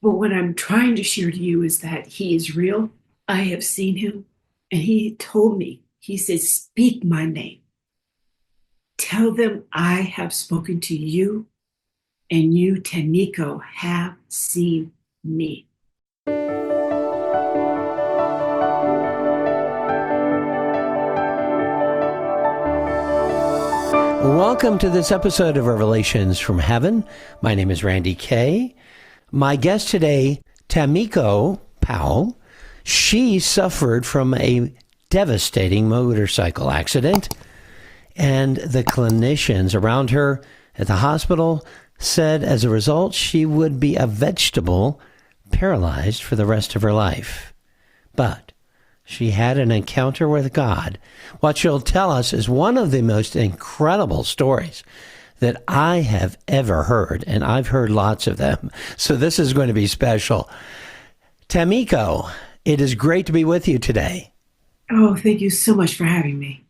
But what I'm trying to share to you is that he is real. I have seen him, and he told me, he said, speak my name. Tell them I have spoken to you, and you, Tamico, have seen me. Welcome to this episode of Revelations from Heaven. My name is Randy Kay. My guest today, Tamiko Powell. She suffered from a devastating motorcycle accident, and the clinicians around her at the hospital said as a result she would be a vegetable, paralyzed for the rest of her life. But she had an encounter with God. What she'll tell us is one of the most incredible stories that I have ever heard, and I've heard lots of them. So this is going to be special. Tamiko, it is great to be with you today. Oh, thank you so much for having me.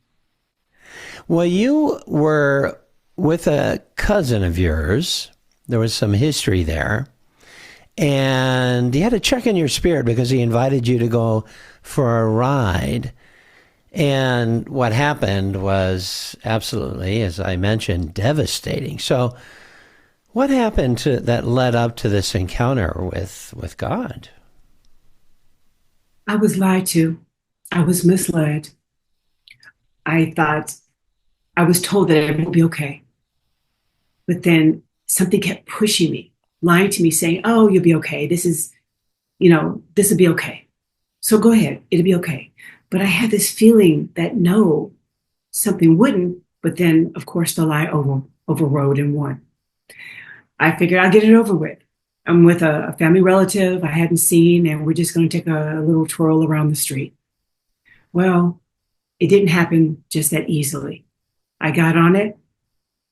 Well, you were with a cousin of yours. There was some history there. And you had to check in your spirit because he invited you to go for a ride. And what happened was absolutely, as I mentioned, devastating. So what happened that led up to this encounter with God? I was lied to. I was misled. I thought I was told that it would be okay. But then something kept pushing me, lying to me, saying, oh, you'll be okay. This will be okay. So go ahead. It'll be okay. But I had this feeling that no, something wouldn't. But then, of course, the lie overrode and won. I figured I'll get it over with. I'm with a family relative I hadn't seen, and we're just going to take a little twirl around the street. Well, it didn't happen just that easily. I got on it.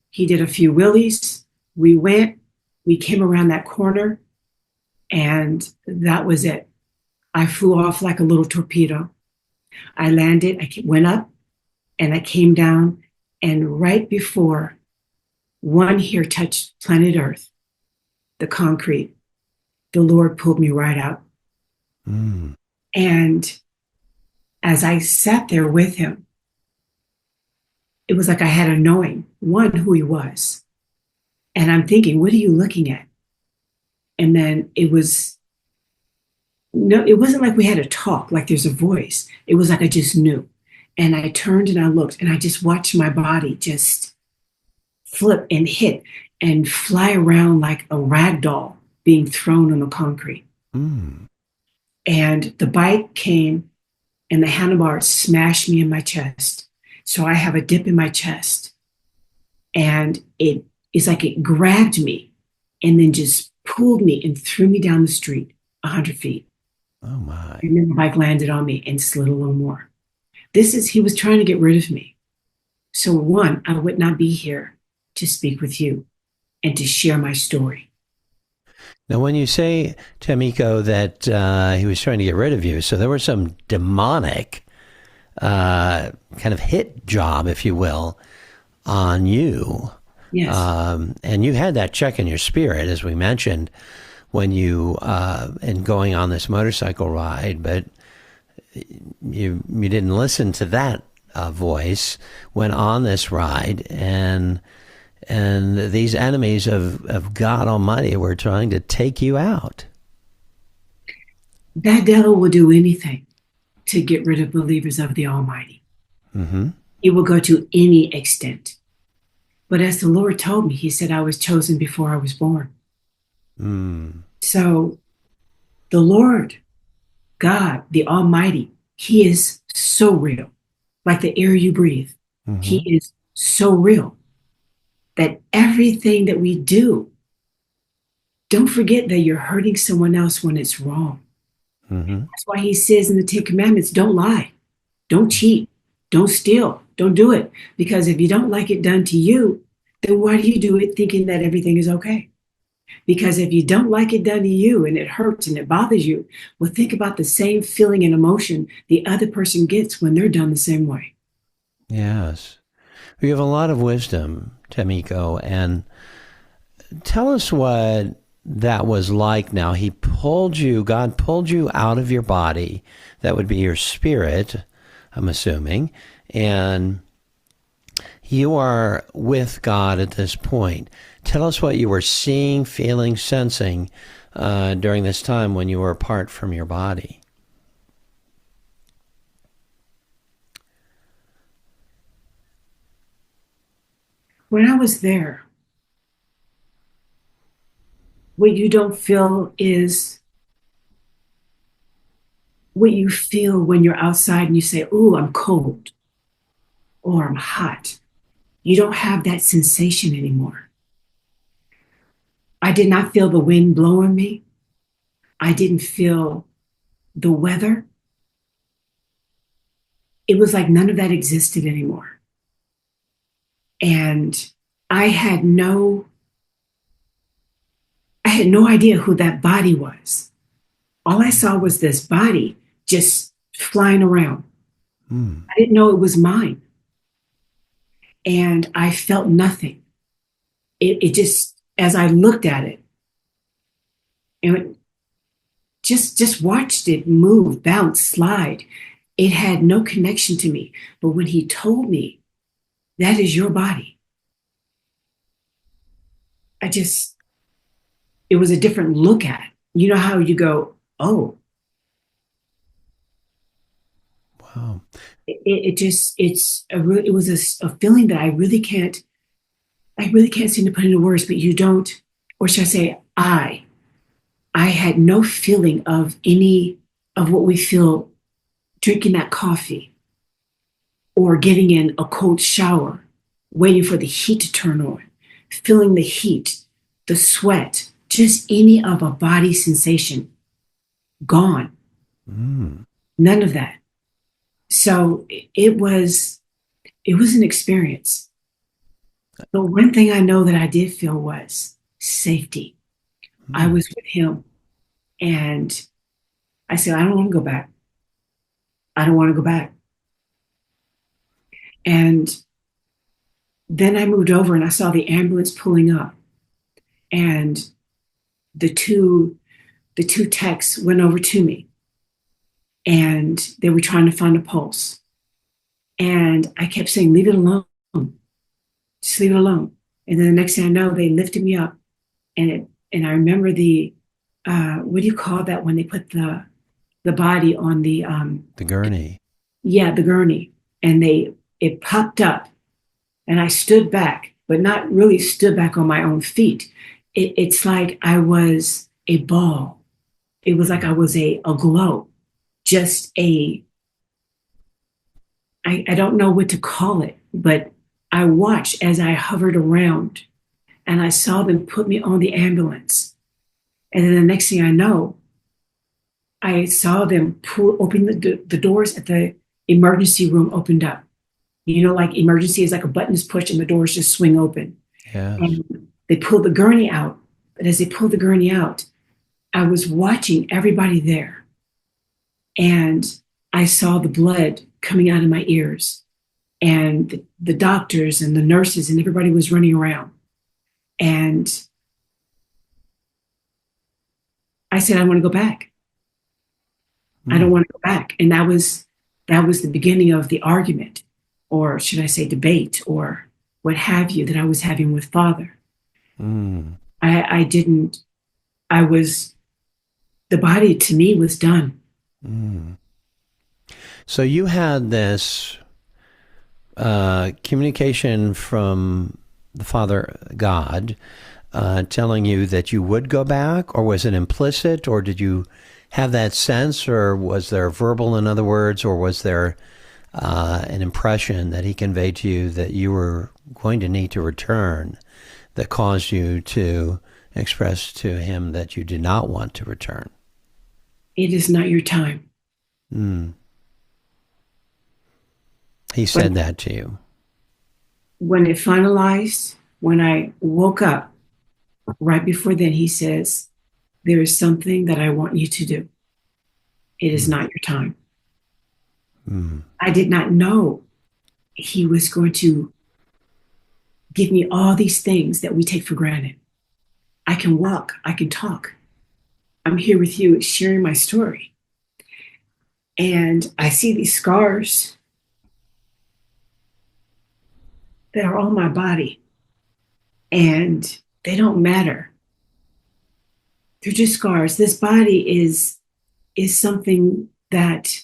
He did a few wheelies. We came around that corner, and that was it. I flew off like a little torpedo. I landed, I went up, and I came down, and right before one hair touched planet Earth, the concrete, the Lord pulled me right out. Mm. And as I sat there with him, it was like I had a knowing, one, who he was. And I'm thinking, what are you looking at? And then it wasn't like we had a talk, like there's a voice. It was like I just knew. And I turned and I looked and I just watched my body just flip and hit and fly around like a rag doll being thrown on the concrete. Mm. And the bike came and the handlebar smashed me in my chest. So I have a dip in my chest. And it's like it grabbed me and then just pulled me and threw me down the street 100 feet. Oh, my. And then the bike landed on me and slid a little more. He was trying to get rid of me. So one, I would not be here to speak with you and to share my story. Now, when you say, Tamiko, that he was trying to get rid of you, so there was some demonic kind of hit job, if you will, on you. Yes. And you had that check in your spirit, as we mentioned, when you, and going on this motorcycle ride, but you didn't listen to that voice, went on this ride, and these enemies of God Almighty were trying to take you out. That devil will do anything to get rid of believers of the Almighty. Mm-hmm. It will go to any extent. But as the Lord told me, he said I was chosen before I was born. Mm. So the Lord, God, the Almighty, he is so real. Like the air you breathe. Mm-hmm. He is so real that everything that we do, don't forget that you're hurting someone else when it's wrong. Mm-hmm. That's why he says in the 10 Commandments, don't lie, don't cheat, don't steal, don't do it. Because if you don't like it done to you, then why do you do it thinking that everything is okay? Because if you don't like it done to you and it hurts and it bothers you, well, think about the same feeling and emotion the other person gets when they're done the same way. Yes. You have a lot of wisdom, Tamiko, and tell us what that was like now. God pulled you out of your body. That would be your spirit, I'm assuming. And you are with God at this point. Tell us what you were seeing, feeling, sensing during this time when you were apart from your body. When I was there, what you don't feel is what you feel when you're outside and you say, "Ooh, I'm cold," or "I'm hot." You don't have that sensation anymore. I did not feel the wind blowing me. I didn't feel the weather. It was like none of that existed anymore. And I had no I had no idea who that body was. All I saw was this body just flying around. Mm. I didn't know it was mine. And I felt nothing. It just, as I looked at it, and just watched it move, bounce, slide, it had no connection to me. But when he told me, that is your body, I just, it was a different look at it. You know how you go, oh, Wow. it just, it was a feeling that I really can't seem to put into words, but you don't, or should I say, I had no feeling of any of what we feel drinking that coffee or getting in a cold shower, waiting for the heat to turn on, feeling the heat, the sweat, just any of a body sensation gone. Mm. None of that. So it was an experience. But one thing I know that I did feel was safety. I Mm. was with him and I said, I don't want to go back. I don't want to go back. And then I moved over and I saw the ambulance pulling up and the two the two techs went over to me and they were trying to find a pulse. And I kept saying, leave it alone. Just leave it alone. And then the next thing I know, they lifted me up and I remember the what do you call that when they put the body on the The gurney. yeah, the gurney, and it popped up and I stood back, but not really stood back on my own feet. It's like I was a ball. It was like I was a glow, just I don't know what to call it, but I watched as I hovered around and I saw them put me on the ambulance. And then the next thing I know, I saw them open the doors at the emergency room opened up. You know, like emergency is like a button is pushed and the doors just swing open. Yes. And they pulled the gurney out. But as they pulled the gurney out, I was watching everybody there. And I saw the blood coming out of my ears. And the doctors and the nurses and everybody was running around. And I said, I want to go back. I don't Mm. want to go back. And that was the beginning of the argument, or should I say debate, or what have you, that I was having with Father. Mm. I didn't, I was, the body to me was done. Mm. So you had this communication from the Father God telling you that you would go back, or was it implicit, or did you have that sense, or was there verbal, in other words, or was there an impression that he conveyed to you that you were going to need to return that caused you to express to him that you did not want to return? It is not your time. Mm. He But said that to you. when it finalized, when I woke up, right before then, he says, there is something that I want you to do. It is Mm. not your time. Mm. I did not know he was going to give me all these things that we take for granted. I can walk, I can talk. I'm here with you sharing my story. And I see these scars that are on my body and they don't matter. They're just scars. This body is something that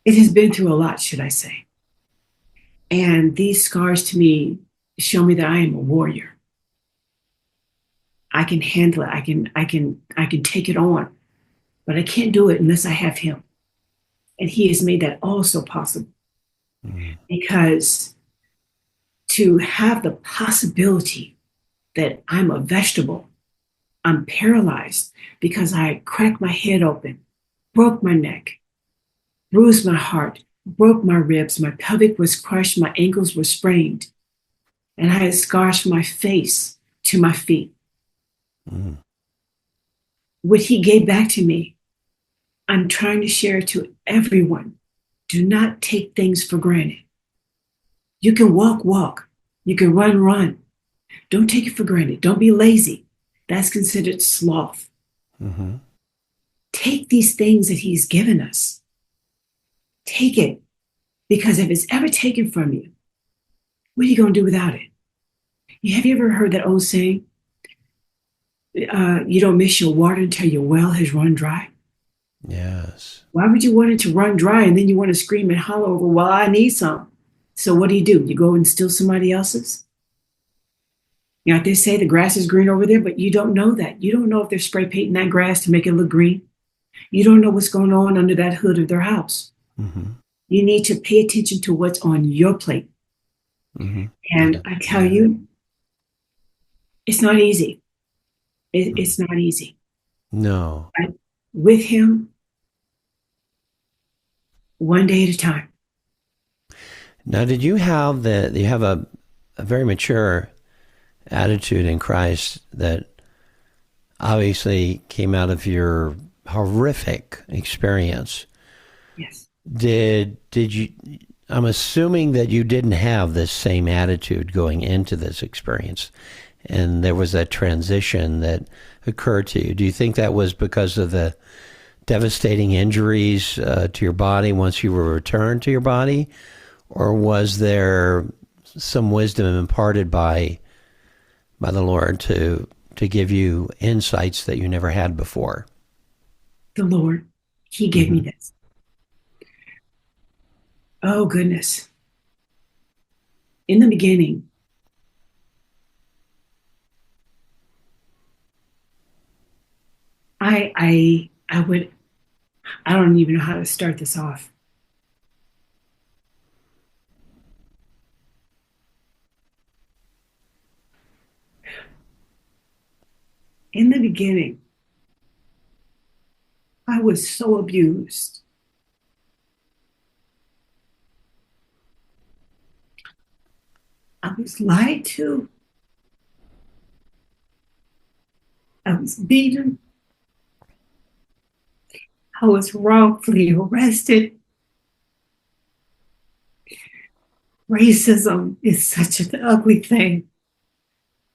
it has been through a lot, should I say. And these scars to me show me that I am a warrior. I can handle it. I can take it on, but I can't do it unless I have him. And he has made that also possible Mm. because to have the possibility that I'm a vegetable, I'm paralyzed because I cracked my head open, broke my neck, bruised my heart, broke my ribs, my pelvic was crushed, my ankles were sprained, and I had scars from my face to my feet. Mm. What he gave back to me, I'm trying to share to everyone. Do not take things for granted. You can walk, walk. You can run, run. Don't take it for granted. Don't be lazy. That's considered sloth. Mm-hmm. Take these things that he's given us. Take it, because if it's ever taken from you, what are you going to do without it? Have you ever heard that old saying, you don't miss your water until your well has run dry? Yes. Why would you want it to run dry and then you want to scream and holler over, well, I need some? So what do? You go and steal somebody else's? You know, they say the grass is green over there, but you don't know that. You don't know if they're spray painting that grass to make it look green. You don't know what's going on under that hood of their house. Mm-hmm. You need to pay attention to what's on your plate. Mm-hmm. And Yeah. I tell Yeah. you, it's not easy. It's not easy. No. But with him, one day at a time. Now, did you have you have a very mature attitude in Christ that obviously came out of your horrific experience? Yes. Did you? I'm assuming that you didn't have this same attitude going into this experience, and there was that transition that occurred to you. Do you think that was because of the devastating injuries to your body once you were returned to your body, or was there some wisdom imparted by the Lord to give you insights that you never had before? The Lord, he gave me Mm-hmm. this. Oh, goodness. In the beginning, I would, I don't even know how to start this off. In the beginning, I was so abused. I was lied to. I was beaten. I was wrongfully arrested. Racism is such an ugly thing.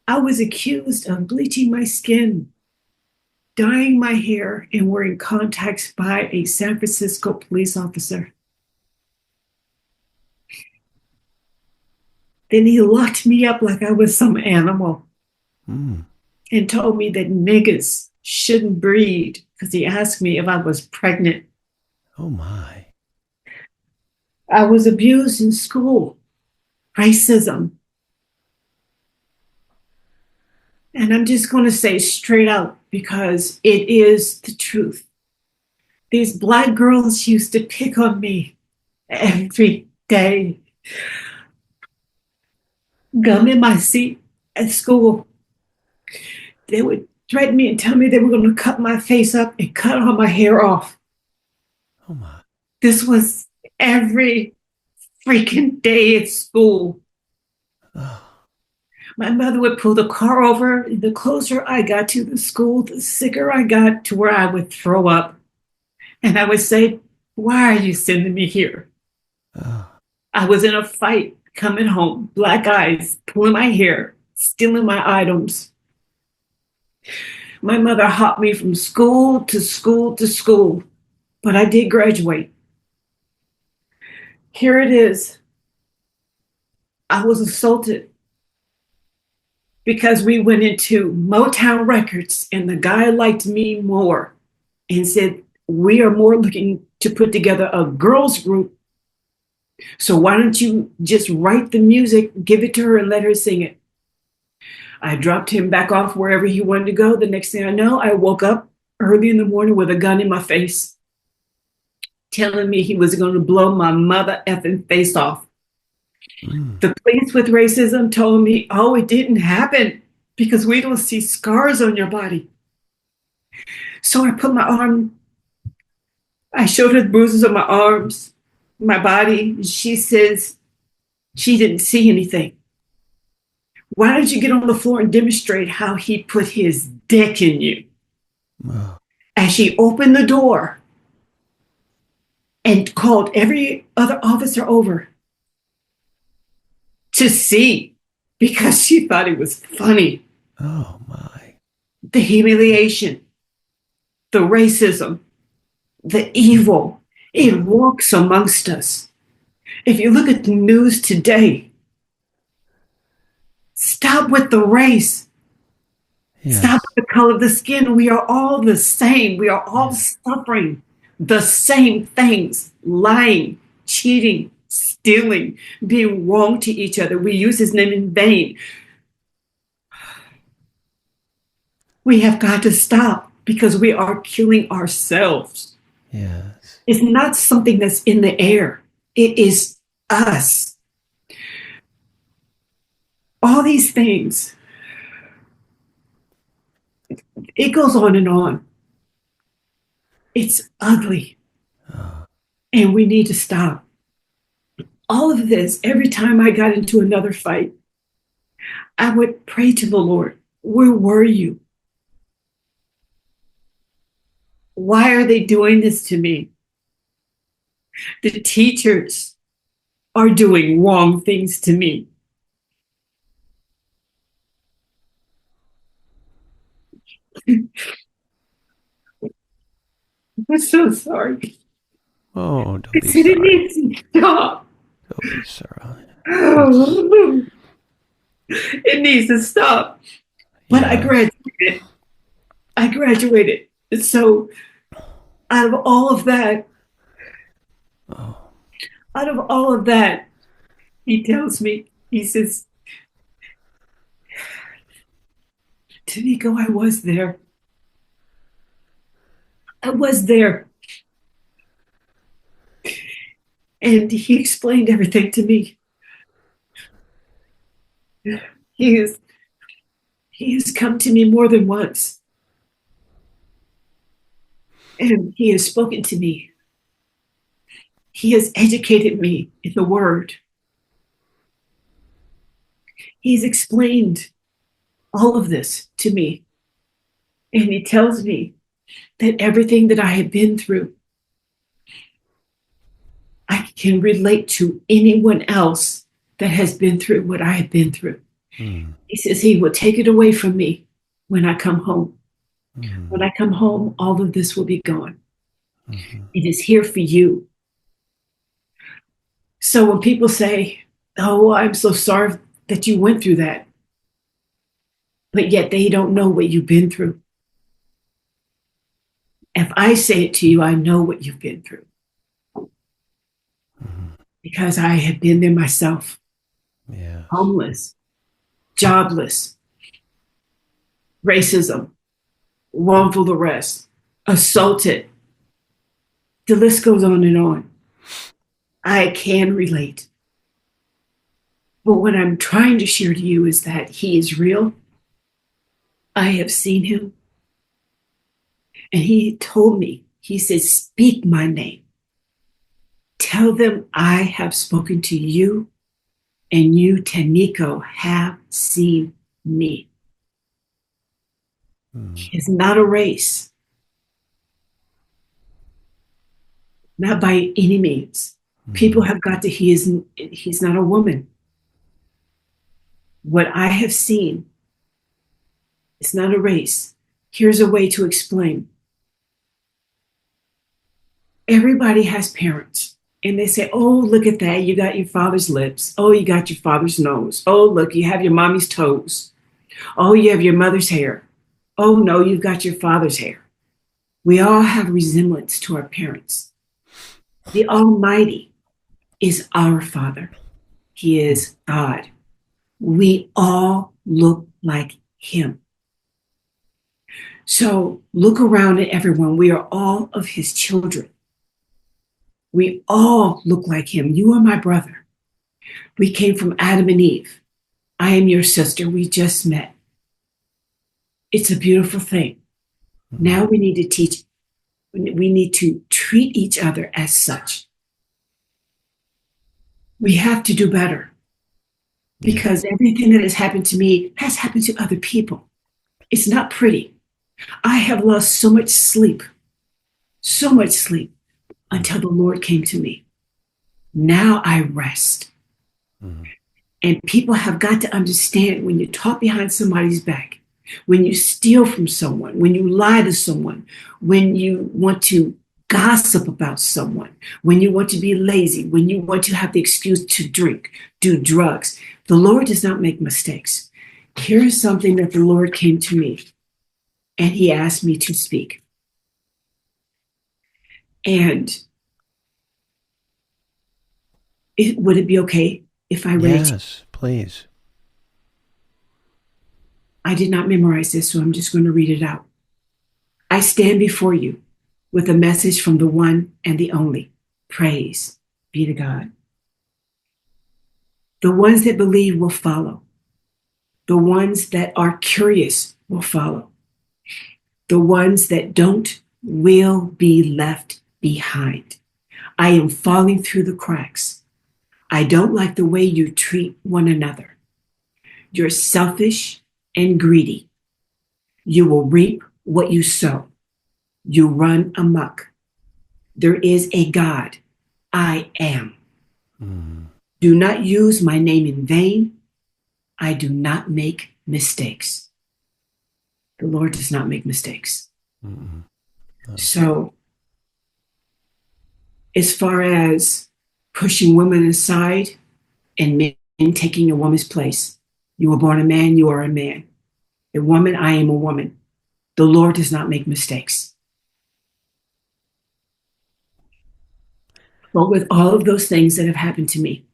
I was accused of bleaching my skin, dyeing my hair, and wearing contacts by a San Francisco police officer. Then he locked me up like I was some animal Mm. and told me that niggas shouldn't breed because he asked me if I was pregnant. Oh my. I was abused in school, racism. And I'm just going to say straight out because it is the truth. These black girls used to pick on me every day, gum in my seat at school. They would threaten me and tell me they were going to cut my face up and cut all my hair off. Oh my. This was every freaking day at school. Oh. My mother would pull the car over. And the closer I got to the school, the sicker I got to where I would throw up. And I would say, why are you sending me here? Oh. I was in a fight coming home, black eyes, pulling my hair. stealing my items. My mother hopped me from school to school to school, but I did graduate. Here it is. I was assaulted because we went into Motown Records and the guy liked me more and said, we are more looking to put together a girls group. So why don't you just write the music, give it to her and let her sing it? I dropped him back off wherever he wanted to go. The next thing I know, I woke up early in the morning with a gun in my face, telling me he was going to blow my mother effing face off. The police with racism told me, oh, it didn't happen because we don't see scars on your body. So I showed her the bruises on my arms, my body. And she says she didn't see anything. Why don't you get on the floor and demonstrate how he put his dick in you? Wow. As she opened the door and called every other officer over to see because she thought it was funny. Oh, my. The humiliation, the racism, the evil, it walks amongst us. If you look at the news today, stop with the race. Yes. Stop with the color of the skin. We are all the same. We are all suffering the same things, lying, cheating, stealing, being wrong to each other. We use his name in vain. We have got to stop because we are killing ourselves. Yes. It's not something that's in the air. It is us. All these things. It goes on and on. It's ugly. And we need to stop. All of this, every time I got into another fight, I would pray to the Lord, where were you? Why are they doing this to me? The teachers are doing wrong things to me. I'm so sorry. Oh, don't be It sorry. needs to stop. Don't be sorry. It needs to stop. But I Yes. graduated. I graduated. So out of all of that, out of all of that, he tells me, he says, Tamico, I was there. I was there. And he explained everything to me. He has, he has come to me more than once. And he has spoken to me. He has educated me in the word. He's explained all of this to me. And he tells me that everything that I have been through, I can relate to anyone else that has been through what I have been through. He says he will take it away from me when I come home. When I come home, all of this will be gone. It is here for you. So when people say, oh, I'm so sorry that you went through that, but yet they don't know what you've been through. If I say it to you, I know what you've been through. Because I have been there myself. Yes. Homeless, jobless, racism, wrongful arrest, assaulted. The list goes on and on. I can relate. But what I'm trying to share to you is that he is real. I have seen him. And he told me, he said, speak my name. Tell them I have spoken to you and you, Tamico, have seen me. It's not a race. Not by any means. People have got to, he's not a woman. What I have seen, it's not a race. Here's a way to explain. Everybody has parents. And they say, oh, look at that. You got your father's lips. Oh, you got your father's nose. Oh, look, you have your mommy's toes. Oh, you have your mother's hair. Oh, no, you've got your father's hair. We all have resemblance to our parents. The Almighty is our Father. He is God. We all look like Him. So look around at everyone. We are all of His children. We all look like Him. You are my brother. We came from Adam and Eve. I am your sister. We just met. It's a beautiful thing. Now we need to teach, we need to treat each other as such. We have to do better because everything that has happened to me has happened to other people. It's not pretty. I have lost so much sleep until the Lord came to me. Now I rest. Mm-hmm. And people have got to understand when you talk behind somebody's back, when you steal from someone, when you lie to someone, when you want to gossip about someone, when you want to be lazy, when you want to have the excuse to drink, do drugs, the Lord does not make mistakes. Here is something that the Lord came to me and He asked me to speak. And would it be okay if I read? Yes, please. I did not memorize this, so I'm just going to read it out. I stand before you with a message from the one and the only. Praise be to God. The ones that believe will follow. The ones that are curious will follow. The ones that don't will be left behind. I am falling through the cracks. I don't like the way you treat one another. You're selfish and greedy. You will reap what you sow. You run amok. There is a God. I am. Do not use my name in vain. I do not make mistakes. The Lord does not make mistakes. So, as far as pushing women aside and men taking a woman's place, you were born a man, you are a man. A woman, I am a woman. The Lord does not make mistakes. But with all of those things that have happened to me,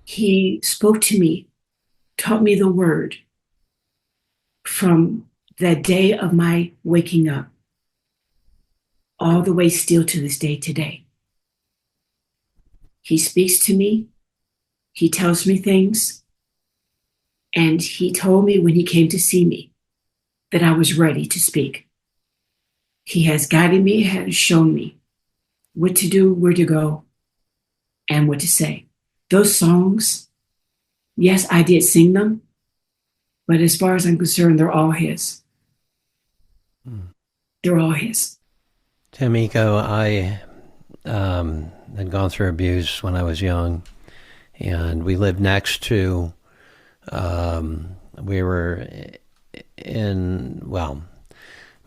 He spoke to me, taught me the word from the day of my waking up, all the way still to this day today. He speaks to me. He tells me things. And He told me when He came to see me that I was ready to speak. He has guided me, has shown me what to do, where to go, and what to say. Those songs, yes, I did sing them, but as far as I'm concerned, they're all His. They're all His. Tamiko, I had gone through abuse when I was young, and we lived next to, we were in, well,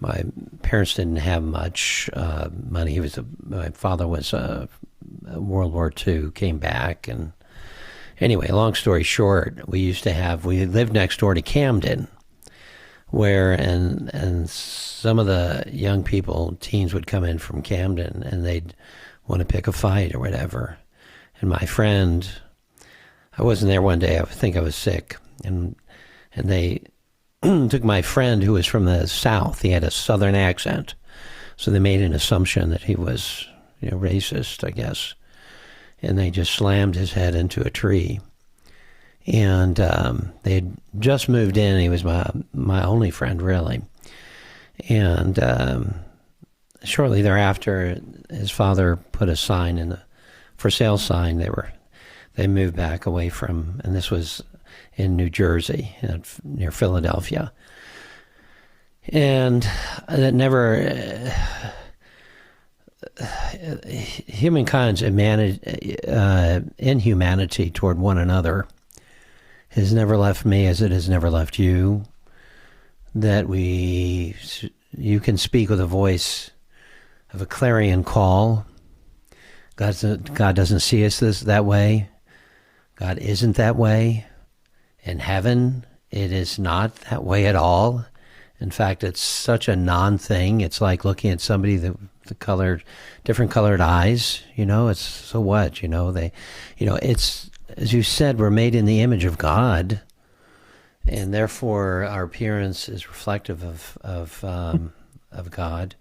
my parents didn't have much money. My father was World War II, came back, and anyway, long story short, we lived next door to Camden, where and some of the young people, teens, would come in from Camden and they'd want to pick a fight or whatever. And my friend, I wasn't there one day, I think I was sick, and they took my friend who was from the South. He had a Southern accent, so they made an assumption that he was, racist, I guess, and they just slammed his head into a tree. And they had just moved in. He was my only friend, really. And shortly thereafter, his father put a sign in the for sale sign. They moved back away from, and this was in New Jersey, near Philadelphia. And that never, humankind's inhumanity toward one another has never left me as it has never left you. That you can speak with a voice of a clarion call. God doesn't see us that way. God isn't that way. In heaven, it is not that way at all. In fact, it's such a non-thing. It's like looking at somebody different colored eyes. It's so what? It's, as you said, we're made in the image of God, and therefore our appearance is reflective of God.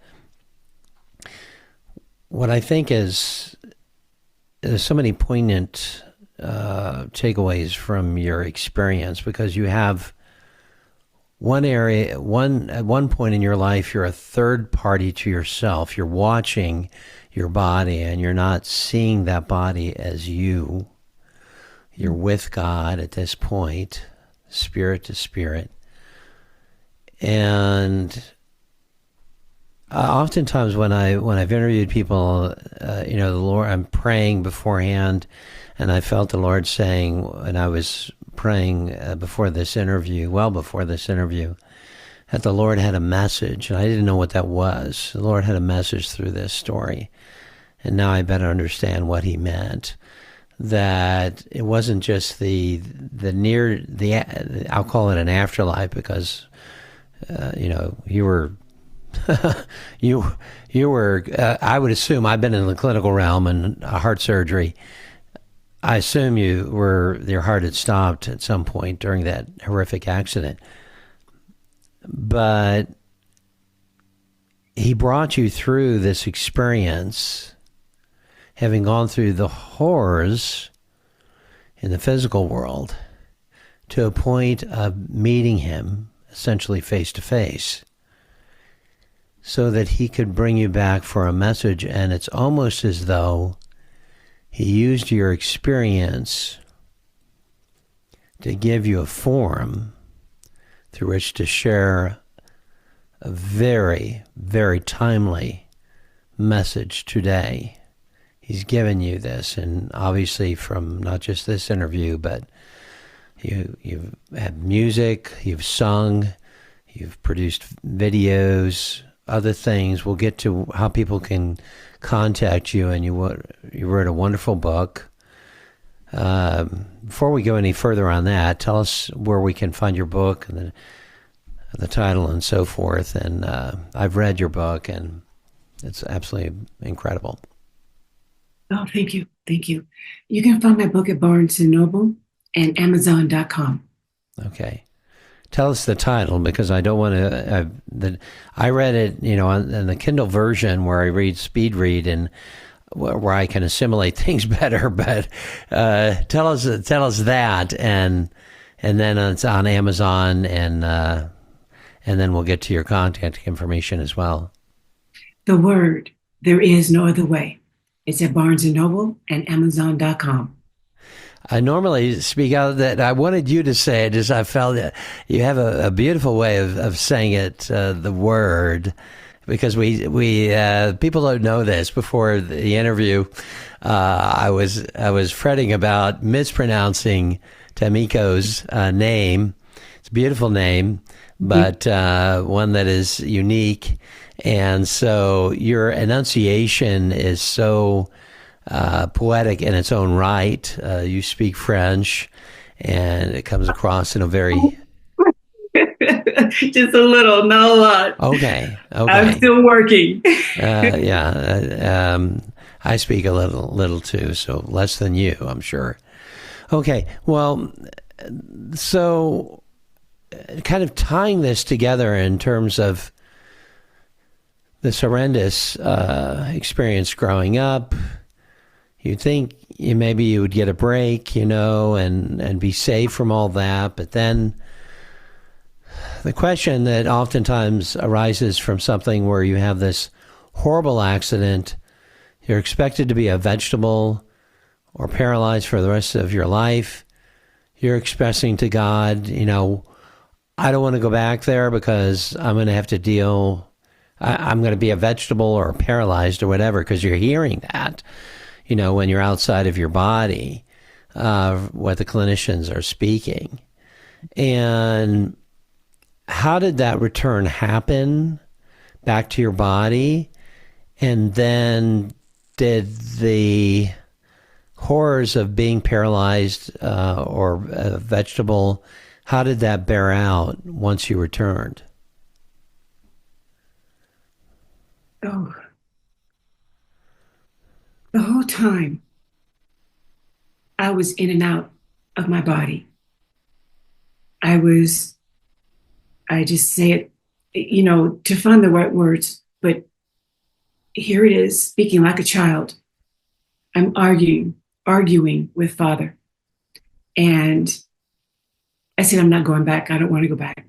What I think is there's so many poignant takeaways from your experience, because you have at one point in your life, you're a third party to yourself. You're watching your body, and you're not seeing that body as you. You're with God at this point, spirit to spirit. And oftentimes when I've interviewed people, the Lord, I'm praying beforehand, and I felt the Lord saying, and I was praying before this interview, that the Lord had a message, and I didn't know what that was. The Lord had a message through this story, and now I better understand what He meant. That it wasn't just I'll call it an afterlife, because you were you were I would assume, I've been in the clinical realm and heart surgery. I assume your heart had stopped at some point during that horrific accident. But He brought you through this experience, having gone through the horrors in the physical world, to a point of meeting Him essentially face to face, so that He could bring you back for a message. And it's almost as though He used your experience to give you a forum through which to share a very, very timely message today. He's given you this, and obviously from not just this interview, but you've had music, you've sung, you've produced videos, other things. We'll get to how people can contact you, and you wrote a wonderful book. Before we go any further on that, tell us where we can find your book and the title and so forth. And I've read your book, and it's absolutely incredible. Oh, thank you. Thank you. You can find my book at Barnes & Noble and Amazon.com. Okay. Tell us the title, because I don't want to. I read it, in the Kindle version where I speed read, and where I can assimilate things better. But tell us that, and then it's on Amazon, and then we'll get to your contact information as well. The Word, There Is No Other Way. It's at Barnes & Noble and Amazon.com. I normally speak out that I wanted you to say it, as I felt that you have a beautiful way of saying it, the word, because we people don't know this. Before the interview, I was fretting about mispronouncing Tamiko's name. It's a beautiful name, but one that is unique, and so your enunciation is so poetic in its own right. You speak French, and it comes across in a very just a little, not a lot. Okay. I'm still working. I speak a little too, so less than you, I'm sure. Okay, well, so kind of tying this together in terms of this horrendous experience growing up. You'd think maybe you would get a break, and be safe from all that. But then the question that oftentimes arises from something where you have this horrible accident, you're expected to be a vegetable or paralyzed for the rest of your life. You're expressing to God, I don't want to go back there, because I'm going to have to deal I'm going to be a vegetable or paralyzed or whatever, because you're hearing that, when you're outside of your body, what the clinicians are speaking. And how did that return happen back to your body? And then did the horrors of being paralyzed or a vegetable, how did that bear out once you returned? Oh, the whole time I was in and out of my body. I was, I just say it, to find the right words, but here it is, speaking like a child. I'm arguing with Father. And I said, I'm not going back. I don't want to go back.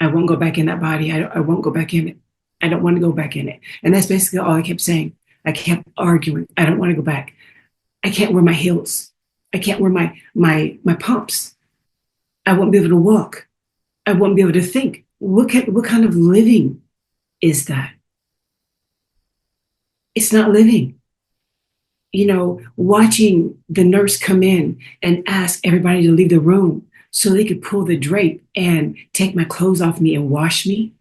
I won't go back in that body. I won't go back in it. I don't want to go back in it. And that's basically all I kept saying. I kept arguing. I don't want to go back. I can't wear my heels. I can't wear my pumps. I won't be able to walk. I won't be able to think. What kind of living is that? It's not living. Watching the nurse come in and ask everybody to leave the room so they could pull the drape and take my clothes off me and wash me.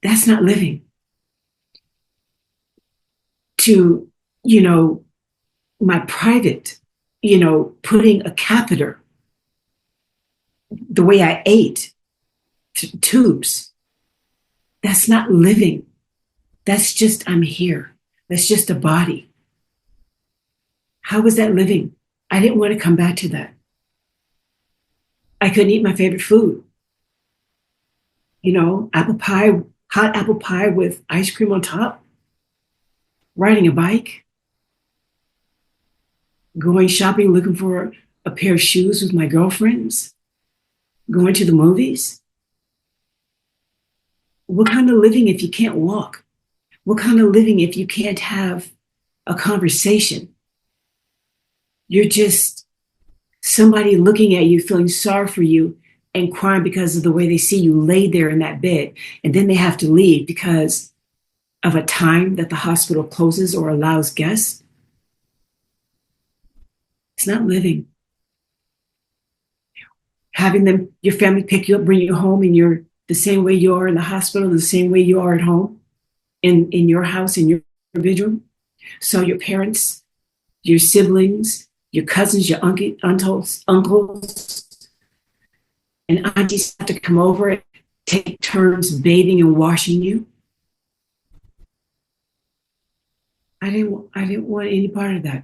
That's not living. To, my private, putting a catheter, the way I ate, tubes, that's not living. That's just, I'm here. That's just a body. How was that living? I didn't want to come back to that. I couldn't eat my favorite food. Apple pie, hot apple pie with ice cream on top, riding a bike, going shopping, looking for a pair of shoes with my girlfriends, going to the movies. What kind of living if you can't walk? What kind of living if you can't have a conversation? You're just somebody looking at you, feeling sorry for you, and crying because of the way they see you lay there in that bed. And then they have to leave because of a time that the hospital closes or allows guests. It's not living. Having your family pick you up, bring you home, and you're the same way you are in the hospital, the same way you are at home, in your house, in your bedroom. So your parents, your siblings, your cousins, your uncles, and aunties have to come over and take turns bathing and washing you. I didn't want any part of that.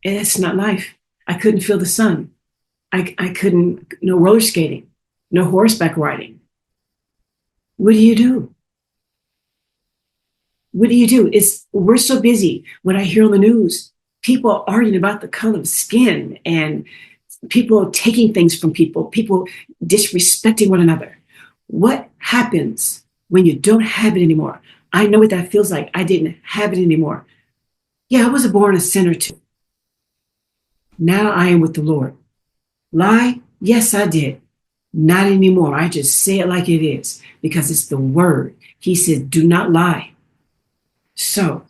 And it's not life. I couldn't feel the sun. I couldn't, no roller skating, no horseback riding. What do you do? What do you do? We're so busy. When I hear on the news, people arguing about the color of skin and people taking things from people disrespecting one another. What happens when you don't have it anymore? I know what that feels like. I didn't have it anymore. Yeah, I was born a sinner too. Now I am with the Lord. Lie? Yes, I did. Not anymore. I just say it like it is because it's the word. He said, do not lie. So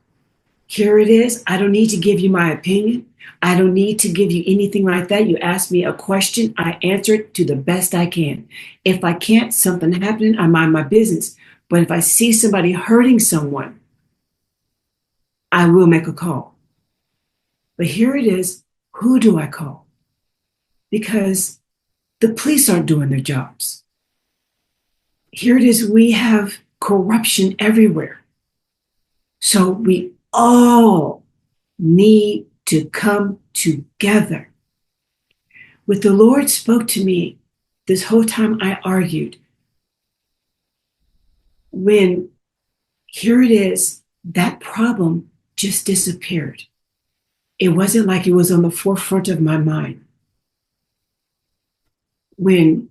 here it is. I don't need to give you my opinion. I don't need to give you anything like that. You ask me a question, I answer it to the best I can. If I can't, something happening, I mind my business. But if I see somebody hurting someone, I will make a call. But here it is. Who do I call? Because the police aren't doing their jobs. Here it is. We have corruption everywhere. So we all need to come together. What the Lord spoke to me this whole time I argued, when here it is, that problem just disappeared. It wasn't like it was on the forefront of my mind. When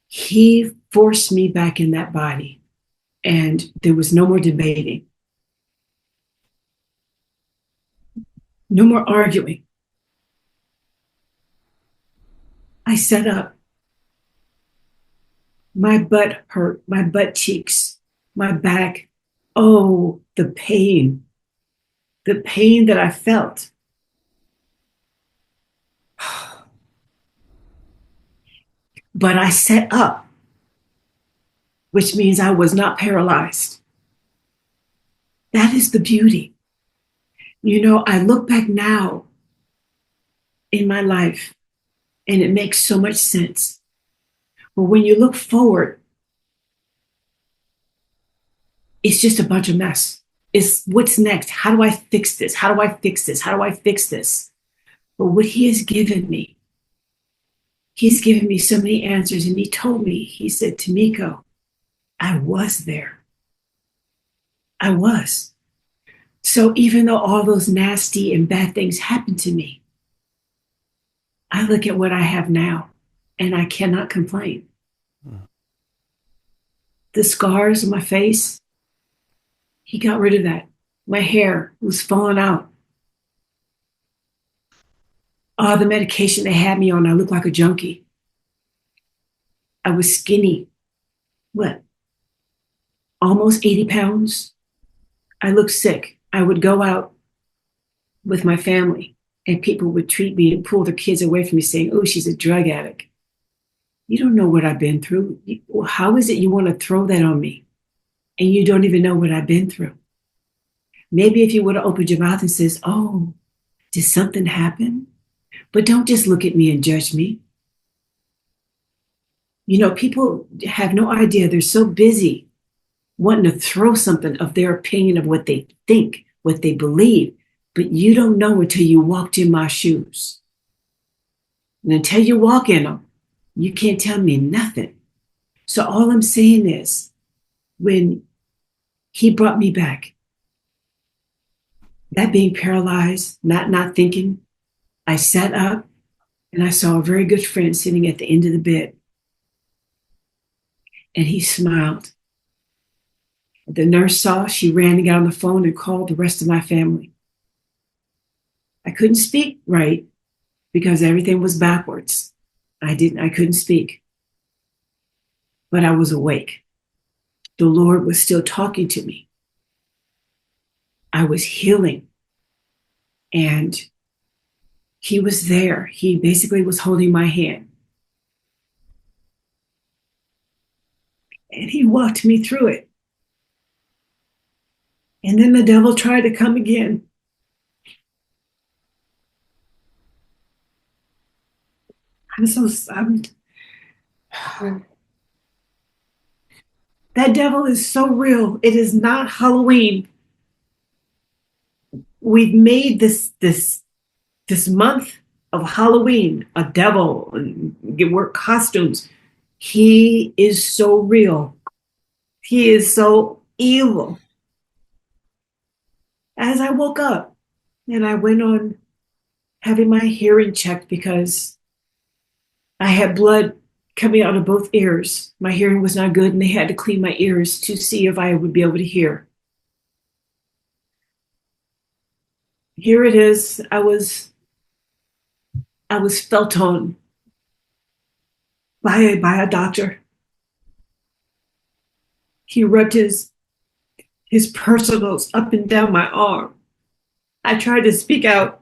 he forced me back in that body and there was no more debating, no more arguing, I sat up My butt hurt, my butt cheeks, my back. Oh, the pain that I felt. But I sat up, which means I was not paralyzed. That is the beauty. I look back now in my life and it makes so much sense. But when you look forward, it's just a bunch of mess. It's what's next? How do I fix this? How do I fix this? How do I fix this? But what he has given me, he's given me so many answers. And he told me, he said, Tamiko, I was there. I was. So even though all those nasty and bad things happened to me, I look at what I have now and I cannot complain. The scars on my face, he got rid of that. My hair was falling out. All the medication they had me on, I looked like a junkie. I was skinny. What? Almost 80 pounds. I looked sick. I would go out with my family and people would treat me and pull their kids away from me saying, oh, she's a drug addict. You don't know what I've been through. How is it you want to throw that on me? And you don't even know what I've been through. Maybe if you would have opened your mouth and says, oh, did something happen? But don't just look at me and judge me. People have no idea. They're so busy wanting to throw something of their opinion of what they think, what they believe. But you don't know until you walked in my shoes. And until you walk in them, you can't tell me nothing. So all I'm saying is, when he brought me back, that being paralyzed, not thinking, I sat up and I saw a very good friend sitting at the end of the bed. And he smiled. The nurse saw, she ran and got on the phone and called the rest of my family. I couldn't speak right because everything was backwards. I couldn't speak. But I was awake. The Lord was still talking to me. I was healing. And he was there. He basically was holding my hand. And he walked me through it. And then the devil tried to come again. That devil is so real. It is not Halloween. We've made this month of Halloween a devil and wear costumes. He is so real. He is so evil. As I woke up and I went on having my hearing checked because I had blood coming out of both ears. My hearing was not good and they had to clean my ears to see if I would be able to hear. Here it is. I was felt on by a doctor. He rubbed his personals up and down my arm. I tried to speak out,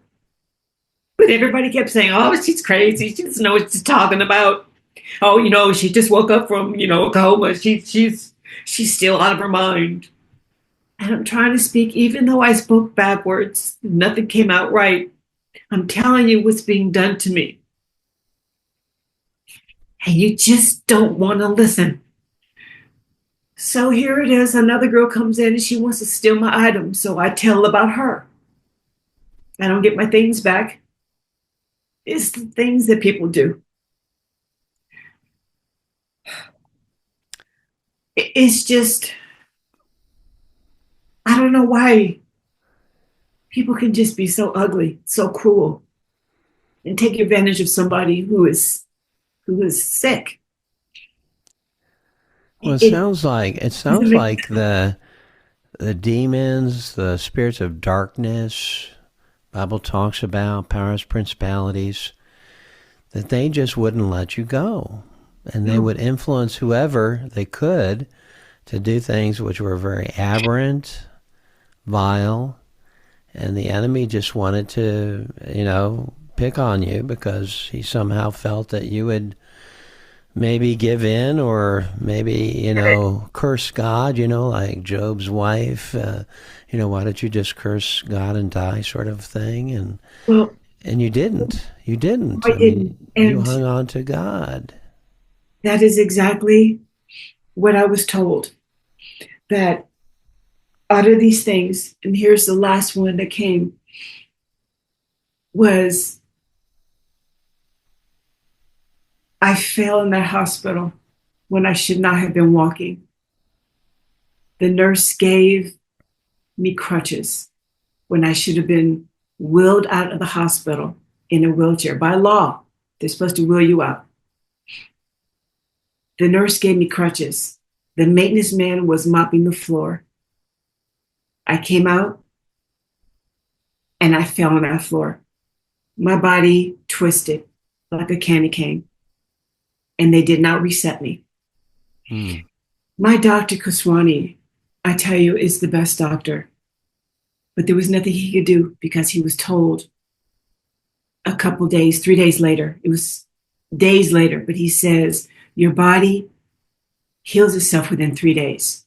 but everybody kept saying, oh, she's crazy. She doesn't know what she's talking about. Oh, she just woke up from, a coma. She's still out of her mind. And I'm trying to speak, even though I spoke backwards, nothing came out right. I'm telling you what's being done to me. And you just don't want to listen. So here it is. Another girl comes in and she wants to steal my items. So I tell about her. I don't get my things back. It's the things that people do. It's just, I don't know why people can just be so ugly, so cruel, and take advantage of somebody who is sick. Well, it sounds like the demons, the spirits of darkness, Bible talks about powers, principalities, that they just wouldn't let you go. and they No. would influence whoever they could to do things which were very aberrant, vile, and the enemy just wanted to, pick on you because he somehow felt that you would maybe give in or maybe, curse God, like Job's wife, why don't you just curse God and die sort of thing. Well, And you didn't. You didn't. I I didn't. mean, you And hung on to God. that is exactly what I was told, that out of these things, and here's the last one that came, was I fell in that hospital when I should not have been walking. The nurse gave me crutches when I should have been wheeled out of the hospital in a wheelchair. By law, they're supposed to wheel you out. The nurse gave me crutches. The maintenance man was mopping the floor. I came out and I fell on that floor. My body twisted like a candy cane, and they did not reset me. Hmm. My doctor, Kuswani, I tell you, is the best doctor. But there was nothing he could do because he was told a couple days, 3 days later, it was days later, but he says, your body heals itself within 3 days.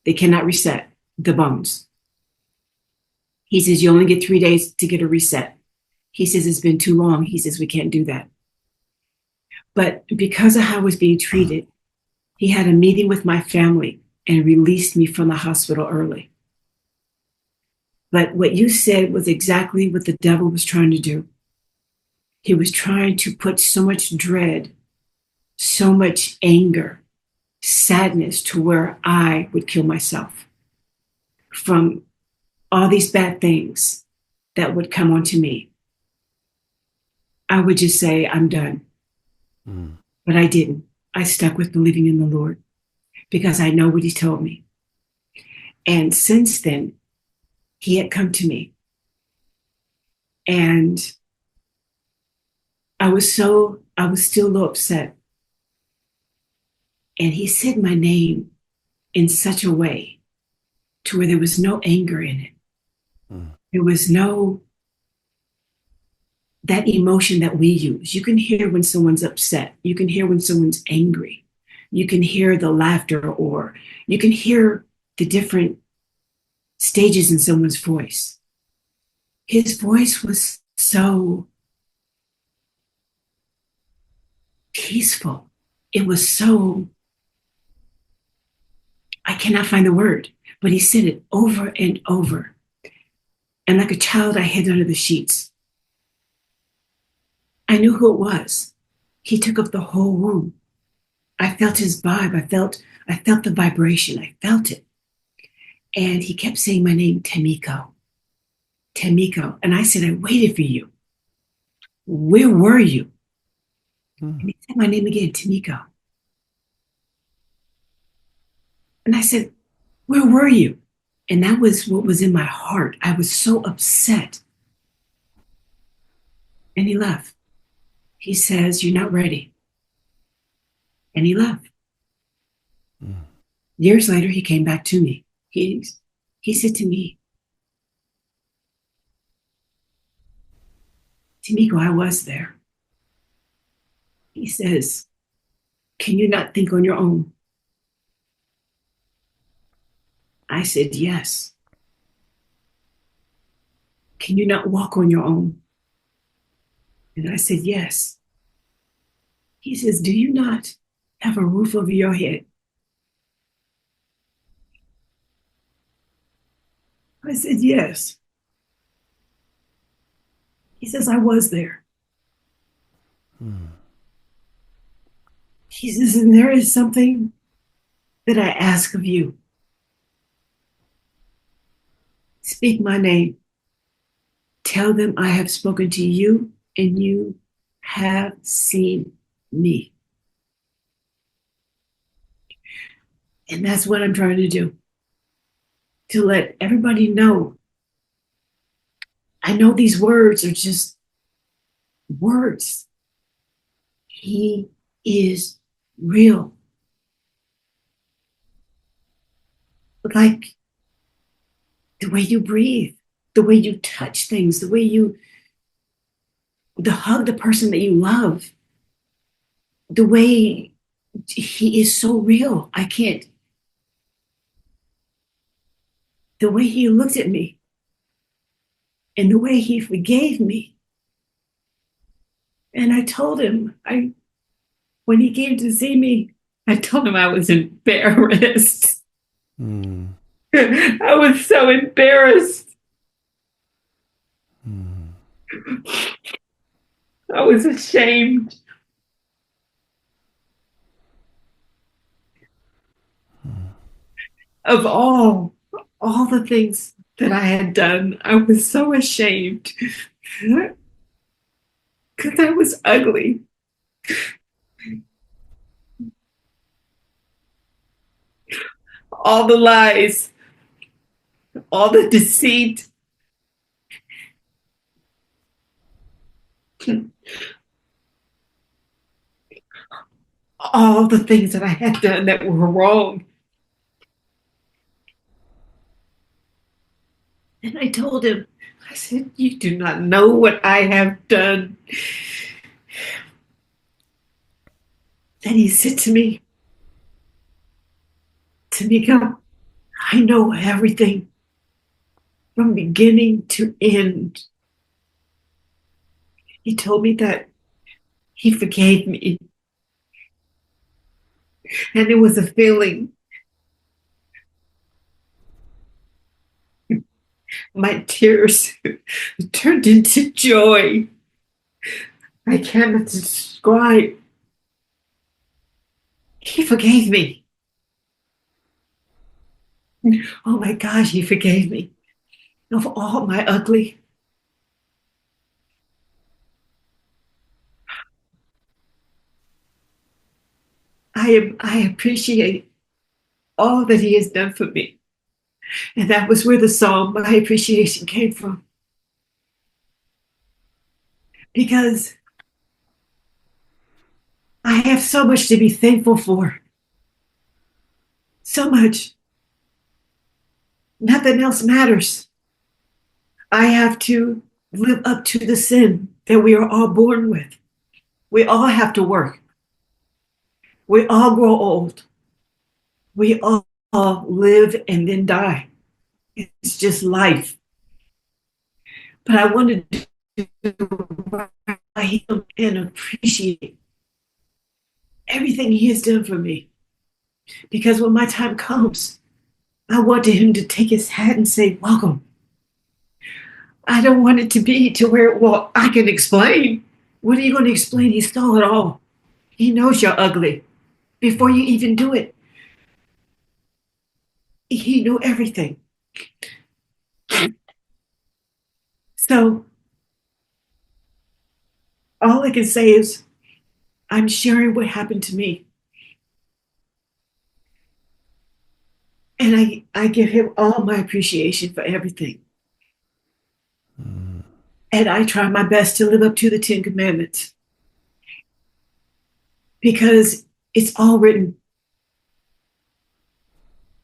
They cannot reset the bones. He says, you only get 3 days to get a reset. He says, it's been too long. He says, we can't do that. But because of how I was being treated, he had a meeting with my family and released me from the hospital early. But what you said was exactly what the devil was trying to do. He was trying to put so much dread, so much anger, sadness to where I would kill myself from all these bad things that would come onto me. I would just say, I'm done. Hmm. But I didn't. I stuck with believing in the Lord because I know what he told me. And since then, he had come to me. And I was still a little upset. And he said my name in such a way to where there was no anger in it. Hmm. There was no that emotion that we use. You can hear when someone's upset. You can hear when someone's angry. You can hear the laughter, or you can hear the different stages in someone's voice. His voice was so peaceful. It was so, I cannot find the word, but he said it over and over. And like a child, I hid under the sheets. I knew who it was. He took up the whole room. I felt his vibe. I felt the vibration. I felt it. And he kept saying my name, Tamiko, Tamiko. And I said, I waited for you. Where were you? Hmm. And he said my name again, Tamiko. And I said, where were you? And that was what was in my heart. I was so upset. And he left. He says, you're not ready. And he left. Hmm. Years later, he came back to me. He said to me, Tamiko, I was there. He says, can you not think on your own? I said, yes. Can you not walk on your own? And I said, yes. He says, do you not have a roof over your head? I said, yes. He says, I was there. Hmm. He says, and there is something that I ask of you. Speak my name. Tell them I have spoken to you and you have seen me. And that's what I'm trying to do, to let everybody know. I know these words are just words. He is real, like the way you breathe, the way you touch things, the way you hug the person that you love, the way he is so real. I can't, the way he looked at me and the way he forgave me. And I told him, when he came to see me, I told him I was embarrassed. Mm. I was so embarrassed. Mm. I was ashamed of all the things that I had done. I was so ashamed because I was ugly. All the lies, all the deceit, all the things that I had done that were wrong. And I told him, I said, "You do not know what I have done." And he said to me, "Tamiko, I know everything from beginning to end." He told me that he forgave me. And it was a feeling. My tears turned into joy. I cannot describe. He forgave me. Oh my gosh, he forgave me of all my ugly. I appreciate all that he has done for me. And that was where the song, My Appreciation, came from. Because I have so much to be thankful for. So much. Nothing else matters. I have to live up to the sin that we are all born with. We all have to work. We all grow old. We all live and then die. It's just life. But I wanted to him and appreciate everything he has done for me. Because when my time comes, I wanted him to take his hat and say, "Welcome." I don't want it to be to where, well, I can explain. What are you going to explain? He saw it all. He knows you're ugly before you even do it. He knew everything. So all I can say is I'm sharing what happened to me. And I give him all my appreciation for everything. Mm. And I try my best to live up to the 10 Commandments because it's all written.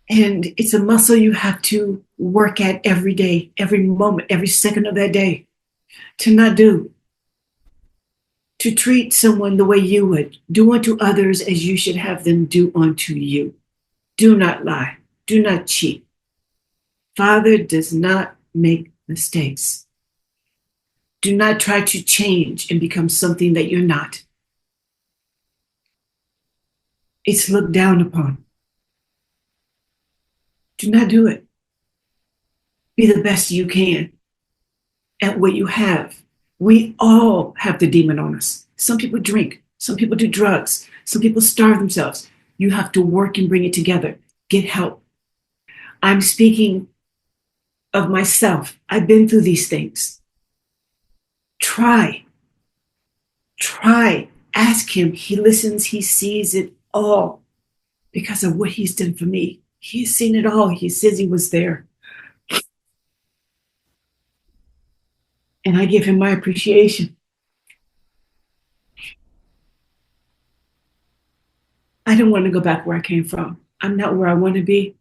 And it's a muscle you have to work at every day, every moment, every second of that day to not do, to treat someone the way you would. Do unto others as you should have them do unto you. Do not lie. Do not cheat. Father does not make mistakes. Do not try to change and become something that you're not. It's looked down upon. Do not do it. Be the best you can at what you have. We all have the demon on us. Some people drink, some people do drugs, some people starve themselves. You have to work and bring it together. Get help. I'm speaking of myself. I've been through these things. Try, try. Ask him. He listens, he sees it all because of what he's done for me. He's seen it all. He says he was there. And I give him my appreciation. I don't want to go back where I came from. I'm not where I want to be,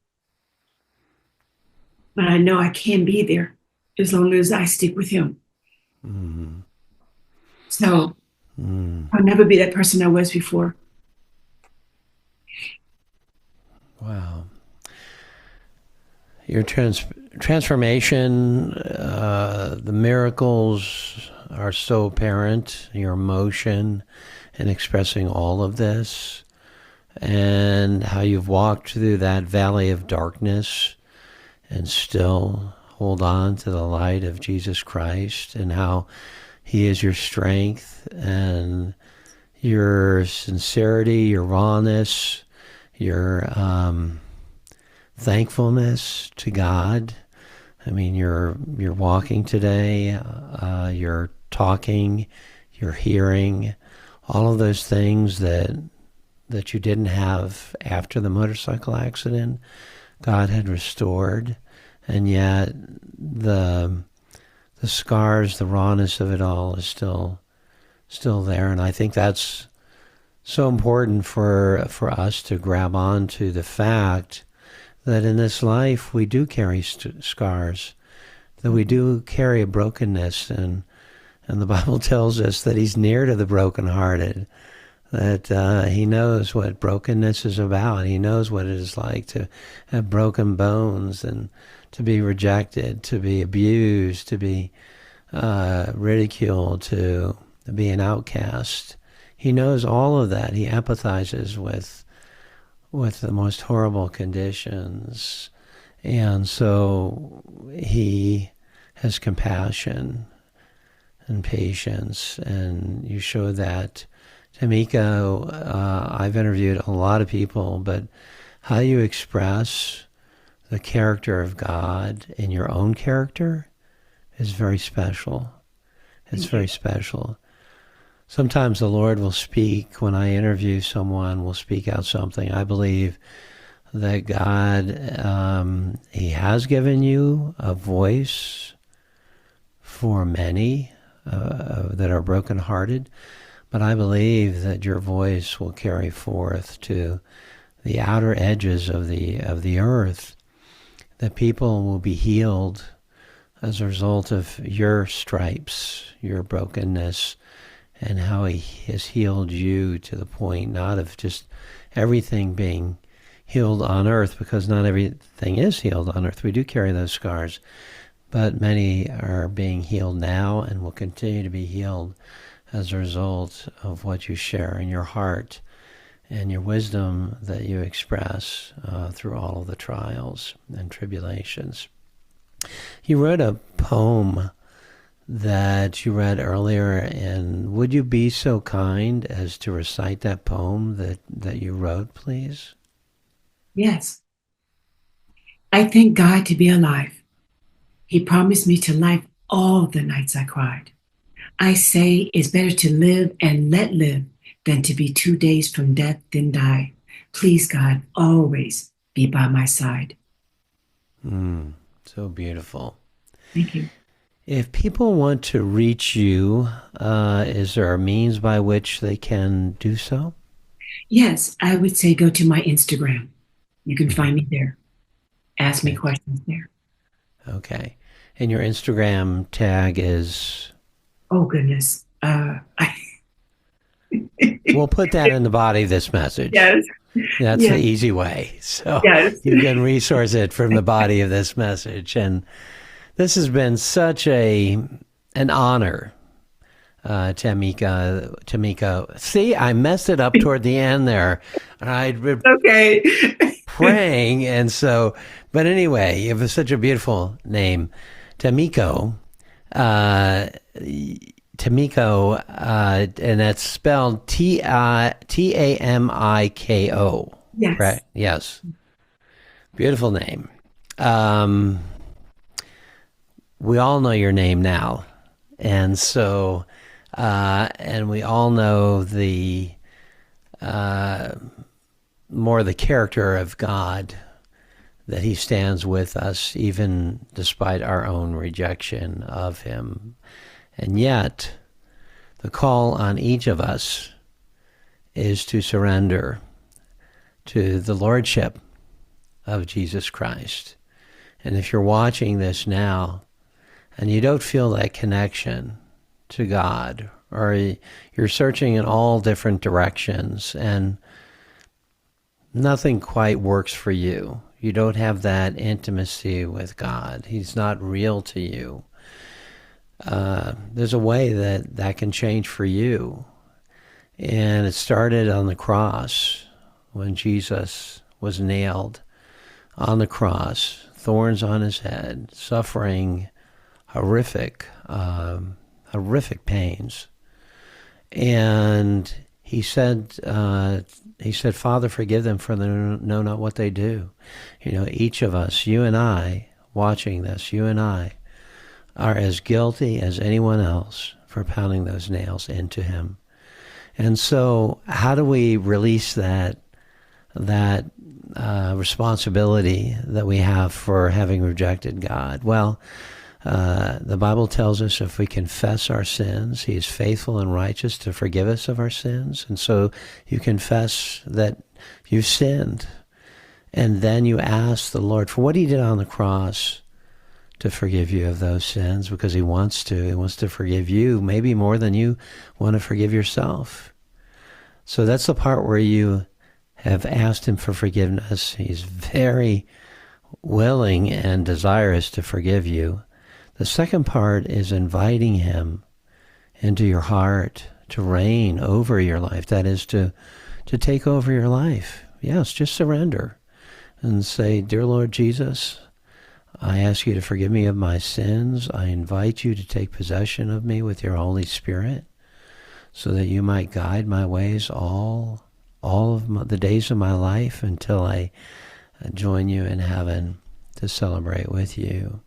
but I know I can be there as long as I stick with him. Mm-hmm. So Mm. I'll never be that person I was before. Wow. Your transformation, the miracles are so apparent, your emotion in expressing all of this, and how you've walked through that valley of darkness and still hold on to the light of Jesus Christ, and how He is your strength, and your sincerity, your rawness, your thankfulness to God. I mean, you're walking today, you're talking, you're hearing, all of those things that you didn't have after the motorcycle accident. God had restored, and yet the scars, the rawness of it all is still there. And I think that's so important for us to grab onto the fact that in this life we do carry scars, that we do carry a brokenness, and the Bible tells us that He's near to the brokenhearted, that He knows what brokenness is about. He knows what it is like to have broken bones and to be rejected, to be abused, to be ridiculed, to be an outcast. He knows all of that. He empathizes with the most horrible conditions. And so He has compassion and patience. And you show that. Tamiko, I've interviewed a lot of people, but how you express the character of God in your own character is very special. It's very special. Sometimes the Lord will speak when I interview someone, will speak out something. I believe that God, He has given you a voice for many that are brokenhearted, but I believe that your voice will carry forth to the outer edges of the earth, that people will be healed as a result of your stripes, your brokenness, and how He has healed you to the point not of just everything being healed on earth, because not everything is healed on earth. We do carry those scars, but many are being healed now and will continue to be healed as a result of what you share in your heart and your wisdom that you express through all of the trials and tribulations. You wrote a poem that you read earlier, and would you be so kind as to recite that poem that you wrote, please? Yes. I thank God to be alive. He promised me to life all the nights I cried. I say it's better to live and let live than to be 2 days from death then die. Please, God, always be by my side. So beautiful. Thank you. If people want to reach you, is there a means by which they can do so? Yes, I would say go to my Instagram. You can Mhm. find me there. Ask me Okay. questions there. Okay. And your Instagram tag is... Oh, goodness. We'll put that in the body of this message. Yes, That's the yes, easy way. So yes. you can resource it from the body of this message. And this has been such an honor, Tamiko. See, I messed it up toward the end there. I'd been Okay. praying, and so, but anyway, you have such a beautiful name, Tamiko. Uh, Tamiko, and that's spelled Tamiko. Yes. Correct? Yes. Beautiful name. Um, we all know your name now, and so, and we all know the more the character of God, that He stands with us even despite our own rejection of Him. And yet, the call on each of us is to surrender to the Lordship of Jesus Christ. And if you're watching this now and you don't feel that connection to God, or you're searching in all different directions and nothing quite works for you, you don't have that intimacy with God, He's not real to you, there's a way that can change for you. And it started on the cross when Jesus was nailed on the cross, thorns on his head, suffering horrific pains. And he said, Father, forgive them, for they know not what they do. You know, each of us, you and I, watching this, you and I, are as guilty as anyone else for pounding those nails into him. And so how do we release that responsibility that we have for having rejected God? Well, the Bible tells us if we confess our sins, He is faithful and righteous to forgive us of our sins. And so you confess that you've sinned, and then you ask the Lord for what He did on the cross to forgive you of those sins, because He wants to. He wants to forgive you, maybe more than you want to forgive yourself. So that's the part where you have asked Him for forgiveness. He's very willing and desirous to forgive you. The second part is inviting Him into your heart to reign over your life. That is to take over your life. Yes, just surrender and say, Dear Lord Jesus, I ask you to forgive me of my sins. I invite you to take possession of me with your Holy Spirit, so that you might guide my ways all of the days of my life until I join you in heaven to celebrate with you.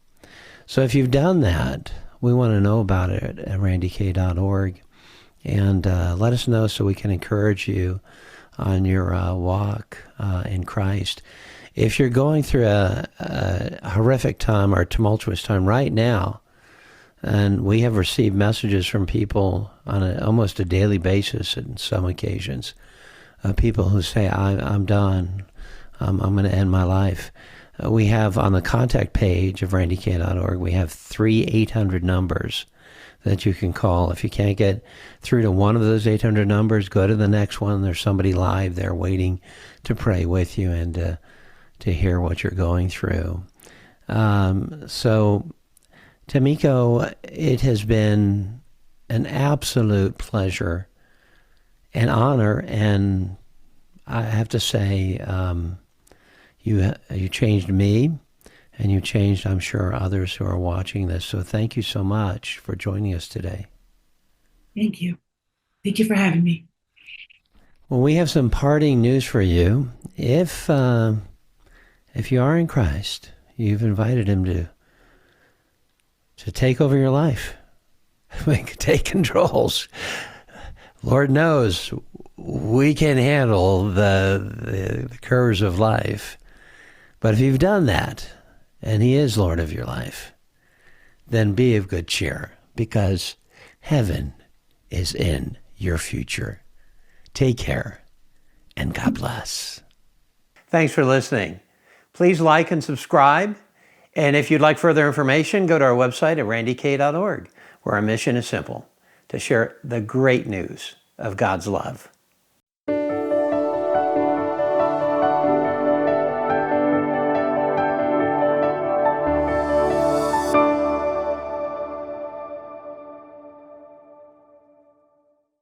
So if you've done that, we want to know about it at randyk.org, and let us know so we can encourage you on your walk in Christ. If you're going through a horrific time or a tumultuous time right now, and we have received messages from people on almost a daily basis in some occasions, people who say, I'm done, I'm going to end my life. We have on the contact page of randyk.org, we have 3 numbers that you can call. If you can't get through to one of those 800 numbers, go to the next one. There's somebody live there waiting to pray with you and to hear what you're going through. So, Tamico, it has been an absolute pleasure and honor, and I have to say, you changed me, and you changed, I'm sure, others who are watching this. So thank you so much for joining us today. Thank you. Thank you for having me. Well, we have some parting news for you. If you are in Christ, you've invited Him to take over your life, take controls. Lord knows we can handle the curves of life. But if you've done that, and He is Lord of your life, then be of good cheer, because heaven is in your future. Take care, and God bless. Thanks for listening. Please like and subscribe. And if you'd like further information, go to our website at randyk.org, where our mission is simple: to share the great news of God's love.